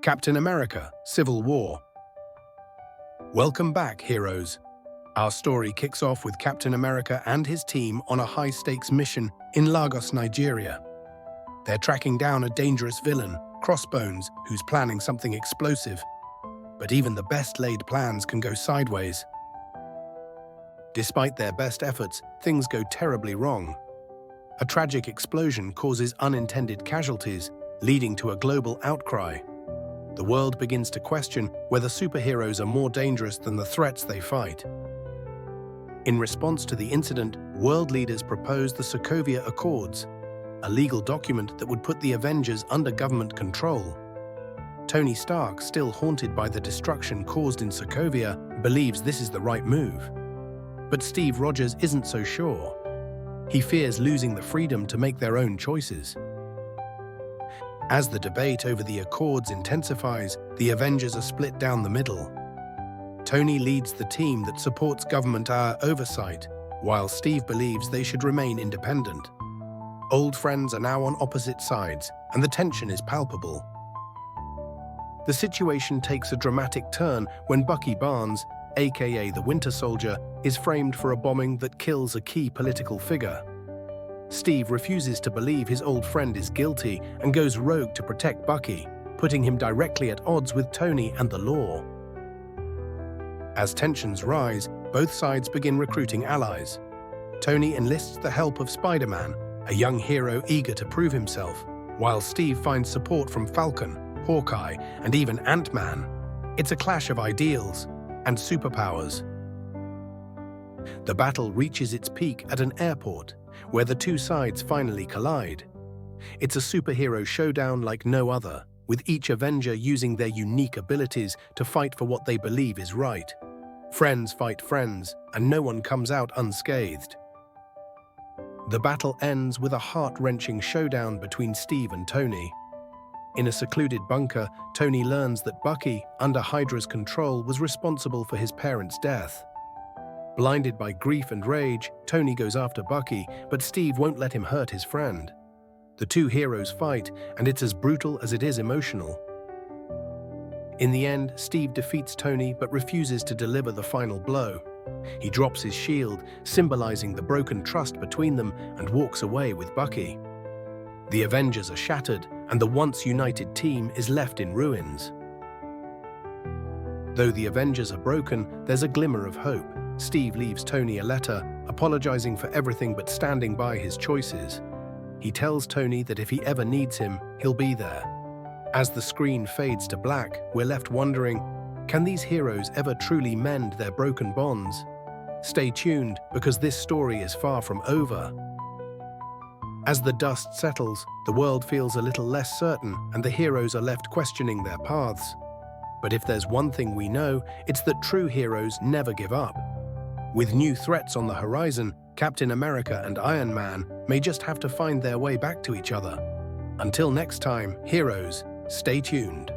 Captain America: Civil War. Welcome back, heroes. Our story kicks off with Captain America and his team on a high-stakes mission in Lagos, Nigeria. They're tracking down a dangerous villain, Crossbones, who's planning something explosive. But even the best-laid plans can go sideways. Despite their best efforts, things go terribly wrong. A tragic explosion causes unintended casualties, leading to a global outcry. The world begins to question whether superheroes are more dangerous than the threats they fight. In response to the incident, world leaders proposed the Sokovia Accords, a legal document that would put the Avengers under government control. Tony Stark, still haunted by the destruction caused in Sokovia, believes this is the right move. But Steve Rogers isn't so sure. He fears losing the freedom to make their own choices. As the debate over the Accords intensifies, the Avengers are split down the middle. Tony leads the team that supports government oversight, while Steve believes they should remain independent. Old friends are now on opposite sides, and the tension is palpable. The situation takes a dramatic turn when Bucky Barnes, aka the Winter Soldier, is framed for a bombing that kills a key political figure. Steve refuses to believe his old friend is guilty and goes rogue to protect Bucky, putting him directly at odds with Tony and the law. As tensions rise, both sides begin recruiting allies. Tony enlists the help of Spider-Man, a young hero eager to prove himself, while Steve finds support from Falcon, Hawkeye, and even Ant-Man. It's a clash of ideals and superpowers. The battle reaches its peak at an airport, where the two sides finally collide. It's a superhero showdown like no other, with each Avenger using their unique abilities to fight for what they believe is right. Friends fight friends, and no one comes out unscathed. The battle ends with a heart-wrenching showdown between Steve and Tony. In a secluded bunker, Tony learns that Bucky, under Hydra's control, was responsible for his parents' death. Blinded by grief and rage, Tony goes after Bucky, but Steve won't let him hurt his friend. The two heroes fight, and it's as brutal as it is emotional. In the end, Steve defeats Tony but refuses to deliver the final blow. He drops his shield, symbolizing the broken trust between them, and walks away with Bucky. The Avengers are shattered, and the once united team is left in ruins. Though the Avengers are broken, there's a glimmer of hope. Steve leaves Tony a letter, apologizing for everything but standing by his choices. He tells Tony that if he ever needs him, he'll be there. As the screen fades to black, we're left wondering, can these heroes ever truly mend their broken bonds? Stay tuned, because this story is far from over. As the dust settles, the world feels a little less certain, and the heroes are left questioning their paths. But if there's one thing we know, it's that true heroes never give up. With new threats on the horizon, Captain America and Iron Man may just have to find their way back to each other. Until next time, heroes, stay tuned.